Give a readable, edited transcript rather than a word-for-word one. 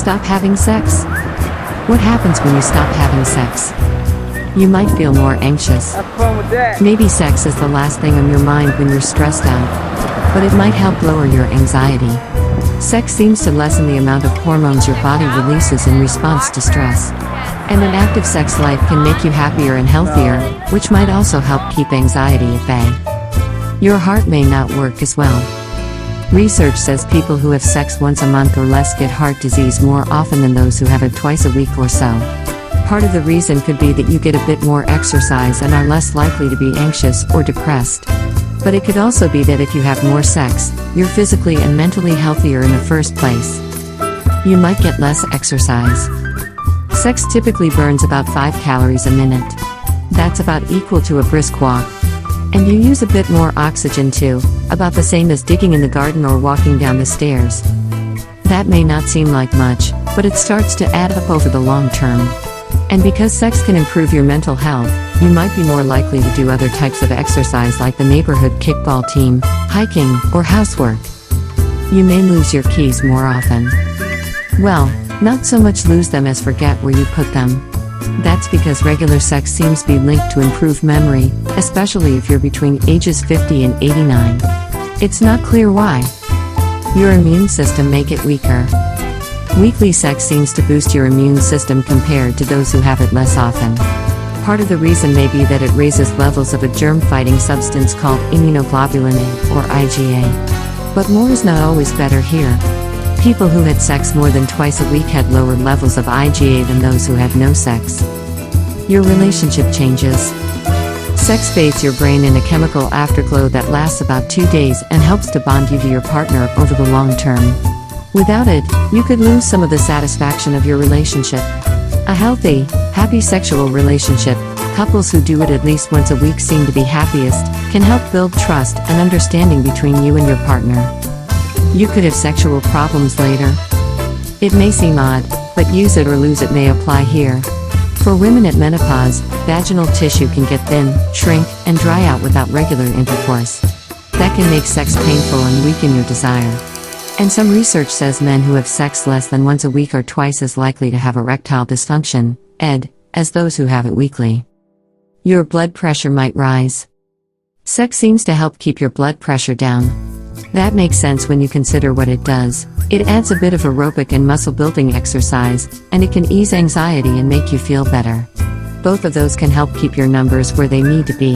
Stop having sex? What happens when you stop having sex? You might feel more anxious. Have fun with that. Maybe sex is the last thing on your mind when you're stressed out, but it might help lower your anxiety. Sex seems to lessen the amount of hormones your body releases in response to stress. And an active sex life can make you happier and healthier, which might also help keep anxiety at bay. Your heart may not work as well. Research says people who have sex once a month or less get heart disease more often than those who have it twice a week or so. Part of the reason could be that you get a bit more exercise and are less likely to be anxious or depressed. But it could also be that if you have more sex, you're physically and mentally healthier in the first place. You might get less exercise. Sex typically burns about 5 calories a minute. That's about equal to a brisk walk. And you use a bit more oxygen too, about the same as digging in the garden or walking down the stairs. That may not seem like much, but it starts to add up over the long term. And because sex can improve your mental health, you might be more likely to do other types of exercise like the neighborhood kickball team, hiking, or housework. You may lose your keys more often. Well, not so much lose them as forget where you put them. That's because regular sex seems to be linked to improved memory, especially if you're between ages 50 and 89. It's not clear why. Your immune system may get weaker. Weekly sex seems to boost your immune system compared to those who have it less often. Part of the reason may be that it raises levels of a germ-fighting substance called immunoglobulin A, or IgA. But more is not always better here. People who had sex more than twice a week had lower levels of IgA than those who had no sex. Your relationship changes. Sex bathes your brain in a chemical afterglow that lasts about 2 days and helps to bond you to your partner over the long term. Without it, you could lose some of the satisfaction of your relationship. A healthy, happy sexual relationship, couples who do it at least once a week seem to be happiest, can help build trust and understanding between you and your partner. You could have sexual problems later. It may seem odd, but use it or lose it may apply here. For women at menopause, vaginal tissue can get thin, shrink, and dry out without regular intercourse. That can make sex painful and weaken your desire. And some research says men who have sex less than once a week are twice as likely to have erectile dysfunction, ED, as those who have it weekly. Your blood pressure might rise. Sex seems to help keep your blood pressure down. That makes sense when you consider what it does. It adds a bit of aerobic and muscle-building exercise, and it can ease anxiety and make you feel better. Both of those can help keep your numbers where they need to be.